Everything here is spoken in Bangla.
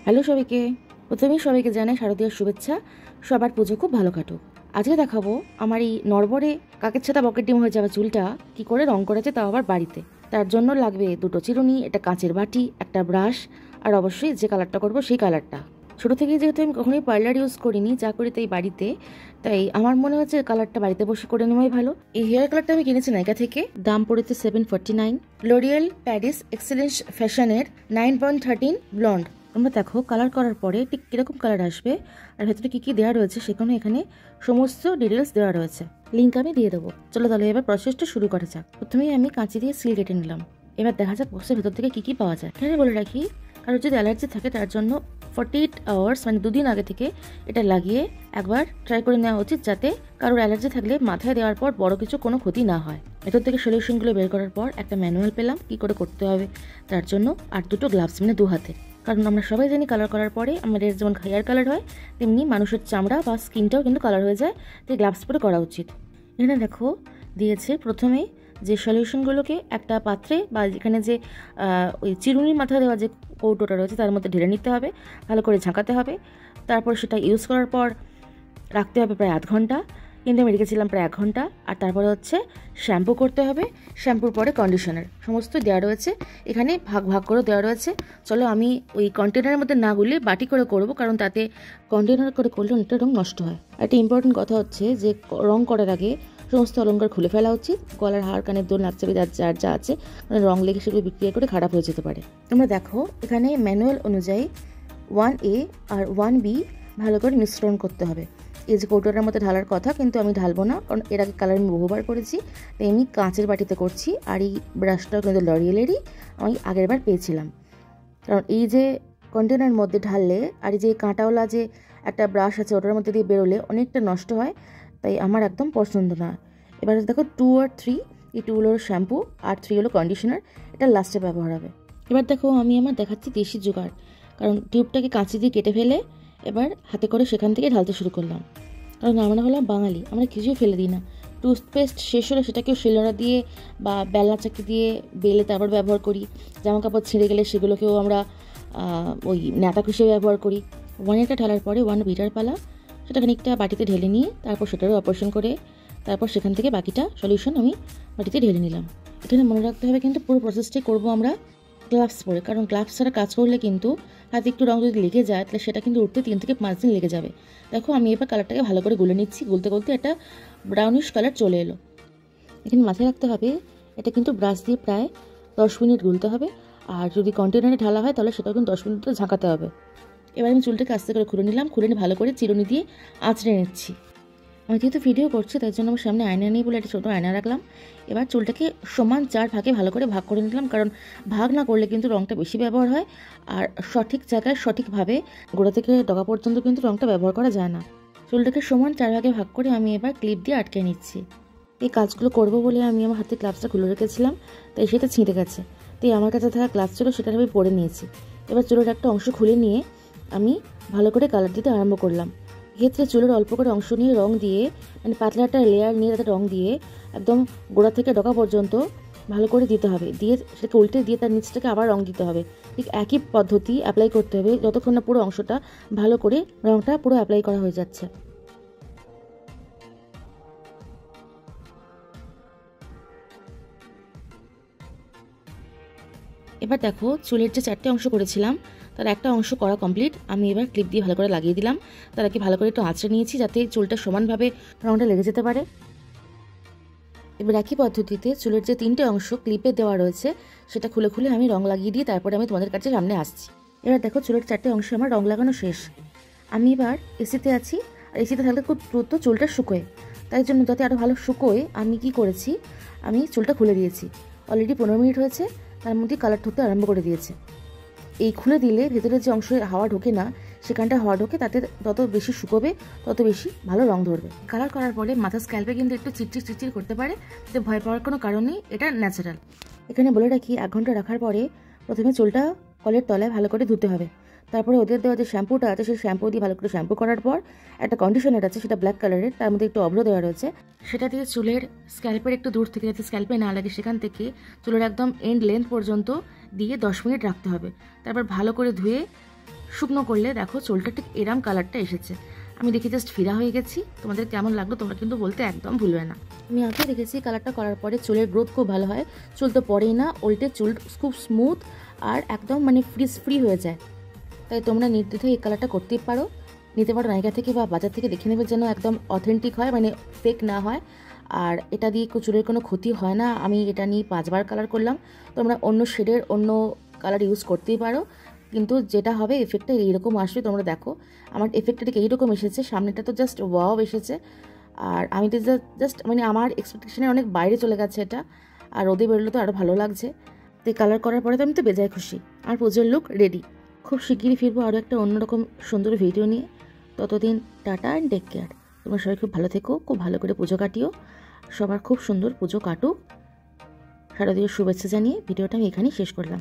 হ্যালো সবাইকে, প্রথমেই সবাইকে জানাই শারদীয়ার শুভেচ্ছা। সবার পুজো খুব ভালো কাটুক। আজকে দেখাবো আমার এই নড়বড়ে কাকের ছাতা বকেট ডিম হয়ে যাওয়া চুলটা কি করে রং করেছে, তাও আবার বাড়িতে। তার জন্য লাগবে দুটো চিরুনি, একটা কাঁচের বাটি, একটা ব্রাশ, আর অবশ্যই যে কালারটা করবো সেই কালারটা। ছোটো থেকেই যেহেতু আমি কখনোই পার্লার ইউজ করিনি, যা করি তাই বাড়িতে, তাই আমার মনে হচ্ছে কালারটা বাড়িতে বসে করে নেওয়াই ভালো। এই হেয়ার কালারটা আমি কিনেছি নাইকা থেকে, দাম পড়েছে 749। লরিয়েল প্যারিস এক্সেলেন্স ফ্যাশনের 9.13 ব্লন্ড। তোমরা দেখো কালার করার পরে ঠিক কিরকম কালার আসবে আর ভেতরে কি কি দেওয়া রয়েছে সেখানে এখানে সমস্ত ডিটেলস দেওয়া রয়েছে, লিঙ্ক আমি দিয়ে দেবো। চলো তাহলে এবার প্রসেসটা শুরু করা যাক। প্রথমেই আমি কাঁচি দিয়ে সিল কেটে নিলাম। এবার দেখা যাক বক্সের ভেতর থেকে কি কি পাওয়া যায়। এখানে বলে রাখি, কারোর যদি অ্যালার্জি থাকে তার জন্য 48 আওয়ার্স মানে 2 দিন আগে থেকে এটা লাগিয়ে একবার ট্রাই করে নেওয়া উচিত, যাতে কারোর অ্যালার্জি থাকলে মাথায় দেওয়ার পর বড় কিছু কোনো ক্ষতি না হয়। ভেতর থেকে সলিউশনগুলো বের করার পর একটা ম্যানুয়াল পেলাম কি করে করতে হবে তার জন্য, আর দুটো গ্লাভস মানে 2 হাতে। কারণ আমরা সবাই জানি কালার করার পরে আমাদের যেমন হেয়ার কালার হয় তেমনি মানুষের চামড়া বা স্কিনটাও কিন্তু কালার হয়ে যায়, তাই গ্লাভস পরে করা উচিত। এখানে দেখো দিয়েছে প্রথমে যে সলিউশনগুলোকে একটা পাত্রে বা এখানে যে ওই চিরুনির মাথা দেওয়া যে কৌটোটা রয়েছে তার মধ্যে ঢেলে নিতে হবে, ভালো করে ঝাঁকাতে হবে। তারপর সেটা ইউজ করার পর রাখতে হবে প্রায় 8 ঘন্টা, কিন্তু আমি রেখেছিলাম প্রায় 1 ঘন্টা। আর তারপরে হচ্ছে শ্যাম্পু করতে হবে, শ্যাম্পুর পরে কন্ডিশনার, সমস্ত দেওয়া রয়েছে এখানে, ভাগ ভাগ করে দেওয়া রয়েছে। চলো আমি ওই কন্টেনারের মধ্যে না গুলে বাটি করে করব, কারণ তাতে কন্টেনার করে করলে অনেকটা রং নষ্ট হয়। একটা ইম্পর্টেন্ট কথা হচ্ছে যে রং করার আগে সমস্ত অলঙ্কার খুলে ফেলা উচিত, গলার হার, কানের দোল, নাকচাবি, যার যা আছে, মানে রং লেগে সেগুলো বিক্রিয়া করে খারাপ হয়ে যেতে পারে। তোমরা দেখো এখানে ম্যানুয়াল অনুযায়ী 1A আর 1B ভালো করে মিশ্রণ করতে হবে। এই যে কৌটোটার মধ্যে ঢালার কথা, কিন্তু আমি ঢালবো না, কারণ এর আগে কালার আমি বহুবার করেছি, তাই আমি কাঁচের বাটিতে করছি। আর এই ব্রাশটাও কিন্তু লরিয়েলেরই, আমি আগের বার পেয়েছিলাম। কারণ এই যে কন্টেনারের মধ্যে ঢাললে আর এই যে কাঁটাওয়ালা যে একটা ব্রাশ আছে ওটার মধ্যে দিয়ে বেরোলে অনেকটা নষ্ট হয়, তাই আমার একদম পছন্দ না। এবার দেখো 2 আর 3, এই 2 হলো শ্যাম্পু আর 3 হলো কন্ডিশনার, এটা লাস্টে ব্যবহার হবে। এবার দেখো আমি আমার দেখাচ্ছি দেশি জোগাড়, কারণ টিউবটাকে কাঁচি দিয়ে কেটে ফেলে এবার হাতে করে সেখান থেকে ঢালতে শুরু করলাম। কারণ আমরা হলাম বাঙালি, আমরা কিছুই ফেলে দিই না। টুথপেস্ট শেষ হলে সেটাকেও শিলনোড়া দিয়ে বা বেলনা চাকি দিয়ে বেলে তারপর ব্যবহার করি। জামা কাপড় ছিঁড়ে গেলে সেগুলোকেও আমরা ওই ন্যাতা হিসেবে ব্যবহার করি। 1এটা ঢালার পরে 1 বিটার পালা, সেটা খানিকটা বাটিতে ঢেলে নিয়ে তারপর সেটারও অপারেশন করে তারপর সেখান থেকে বাকিটা সলিউশন আমি বাটিতে ঢেলে নিলাম। এখানে মনে রাখতে হবে কিন্তু পুরো প্রসেসটাই করবো আমরা গ্লাভস পরে, কারণ গ্লাভস ছাড়া কাজ করলে কিন্তু হাতে একটু রং যদি লেগে যায় তাহলে সেটা কিন্তু উঠতে 3 থেকে 5 দিন লেগে যাবে। দেখো আমি এবার কালারটাকে ভালো করে গুলে নিচ্ছি, গুলতে গুলতে একটা ব্রাউনিশ কালার চলে এলো। এখানে মাথায় রাখতে হবে এটা কিন্তু ব্রাশ দিয়ে প্রায় 10 মিনিট গুলতে হবে, আর যদি কন্টেনারে ঢালা হয় তাহলে সেটাও কিন্তু 10 মিনিট ধরে ঝাঁকাতে হবে। এবার আমি চুলটাকে আস্তে করে খুলে নিলাম, খুলে নিয়ে ভালো করে চিরুনি দিয়ে আঁচড়ে নিচ্ছি। আমি যেহেতু ভিডিও করছি তাই জন্য আমার সামনে আয়না নেই বলে একটা ছোটো আয়না রাখলাম। এবার চুলটাকে সমান 4 ভাগে ভালো করে ভাগ করে নিলাম, কারণ ভাগ না করলে কিন্তু রঙটা বেশি ব্যবহার হয়, আর সঠিক জায়গায় সঠিকভাবে গোড়া থেকে ডগা পর্যন্ত কিন্তু রঙটা ব্যবহার করা যায় না। চুলটাকে সমান 4 ভাগে ভাগ করে আমি এবার ক্লিপ দিয়ে আটকে নিচ্ছি। এই কাজগুলো করবো বলে আমি আমার হাতে গ্লাভসটা খুলে রেখেছিলাম, তাই সেটা ছিঁড়ে গেছে, তাই আমার কাছে থাকা গ্লাভস ছিল সেটা আমি পরে নিয়েছি। এবার চুলের একটা অংশ খুলে নিয়ে আমি ভালো করে কালার দিতে আরম্ভ করলাম। এক্ষেত্রে চুলের অল্প করে অংশ নিয়ে রং দিয়ে, মানে পাতলা একটা লেয়ার নিয়ে তাতে রং দিয়ে একদম গোড়া থেকে ডগা পর্যন্ত ভালো করে দিতে হবে, দিয়ে সেটাকে উল্টে দিয়ে তার নিচটাকে আবার রং দিতে হবে। ঠিক একই পদ্ধতি অ্যাপ্লাই করতে হবে যতক্ষণ না পুরো অংশটা ভালো করে রংটা পুরো অ্যাপ্লাই করা হয়ে যাচ্ছে। এবার দেখো চুলের যে 4টে অংশ করেছিলাম তার একটা অংশ করা কমপ্লিট, আমি এবার ক্লিপ দিয়ে ভালো করে লাগিয়ে দিলাম। তার আগে ভালো করে একটু আঁচড়ে নিয়েছি যাতে চুলটা সমানভাবে রংটা লেগে যেতে পারে। এবার একই পদ্ধতিতে চুলের যে 3টে অংশ ক্লিপে দেওয়া রয়েছে সেটা খুলে খুলে আমি রং লাগিয়ে দিয়ে তারপরে আমি তোমাদের কাছে সামনে আসছি। এবার দেখো চুলের 4টে অংশ আমার রং লাগানো শেষ। আমি এবার এসিতে আছি, আর এসিতে থাকলে খুব দ্রুত চুলটা শুকোয়, তাই জন্য যাতে আরও ভালো শুকোয় আমি কি করেছি, আমি চুলটা খুলে দিয়েছি। অলরেডি 15 মিনিট হয়েছে, তার মধ্যে কালার ধরতে আরম্ভ করে দিয়েছে। এই খুলে দিলে ভেতরে যে অংশে হাওয়া ঢোকে না সেখানটা হাওয়া ঢোকে, তাতে তত বেশি শুকোবে তত বেশি ভালো রং ধরবে। কালার করার পরে মাথার স্ক্যাল্পে কিন্তু একটু চিটচিট করতে পারে, তো ভয় পাওয়ার কোনো কারণ নেই, এটা ন্যাচারাল। এখানে বলে রাখি 1 ঘন্টা রাখার পরে প্রথমে চুলটা কলের তলায় ভালো করে ধুতে হবে, তারপরে ওদের দেওয়া যে শ্যাম্পুটা আছে সেই শ্যাম্পু দিয়ে ভালো করে শ্যাম্পু করার পর একটা কন্ডিশনার আছে সেটা ব্ল্যাক কালারের, তার মধ্যে একটু অভ্র দেওয়া রয়েছে, সেটা দিয়ে চুলের স্ক্যাল্পের একটু দূর থেকে যাতে স্ক্যাল্পে না লাগে সেখান থেকে চুলের একদম এন্ড লেন্থ পর্যন্ত দিয়ে 10 মিনিট রাখতে হবে। তারপর ভালো করে ধুয়ে শুকনো করলে দেখো চুলটা ঠিক এরম কালারটা এসেছে। আমি দেখে জাস্ট ফিরা হয়ে গেছি। তোমাদের কেমন লাগলো তোমরা কিন্তু বলতে একদম ভুলবে না। আমি আগে দেখেছি কালারটা করার পরে চুলের গ্রোথ খুব ভালো হয়, চুল তো পড়েই না, উল্টে চুল খুব স্মুথ আর একদম মানে ফ্রি হয়ে যায়। তাই তোমরা নির্দ্বিধায় এই কালারটা করতেই পারো, নিতে পারো নায়িকা থেকে বা বাজার থেকে, দেখে নেবে যেন একদম অথেন্টিক হয়, মানে ফেক না হয়। আর এটা দিয়ে চুলের কোনো ক্ষতি হয় না। আমি এটা নিয়ে 5 বার কালার করলাম। তোমরা অন্য শেডের অন্য কালার ইউজ করতেই পারো, কিন্তু যেটা হবে এফেক্টটা এইরকম আসবে। তোমরা দেখো আমার এফেক্টটা ঠিক এইরকম এসেছে, সামনেটা তো জাস্ট ওয়াও এসেছে। আর আমি তো জাস্ট মানে আমার এক্সপেকটেশনের অনেক বাইরে চলে গেছে এটা। আর রোদে বেরোলে তো আরও ভালো লাগছে। তো কালার করার পরে তো আমি তো বেজায় খুশি। আর পুজোর লুক রেডি। খুব শিগগিরই ফিরবো আরও একটা অন্যরকম সুন্দর ভিডিও নিয়ে। ততদিন টাটা অ্যান্ড টেক কেয়ার। তোমরা সবাই খুব ভালো থেকো, খুব ভালো করে পুজো কাটিও, সবার খুব সুন্দর পুজো কাটুক। শারদীয় শুভেচ্ছা জানিয়ে ভিডিওটা আমি এখানেই শেষ করলাম।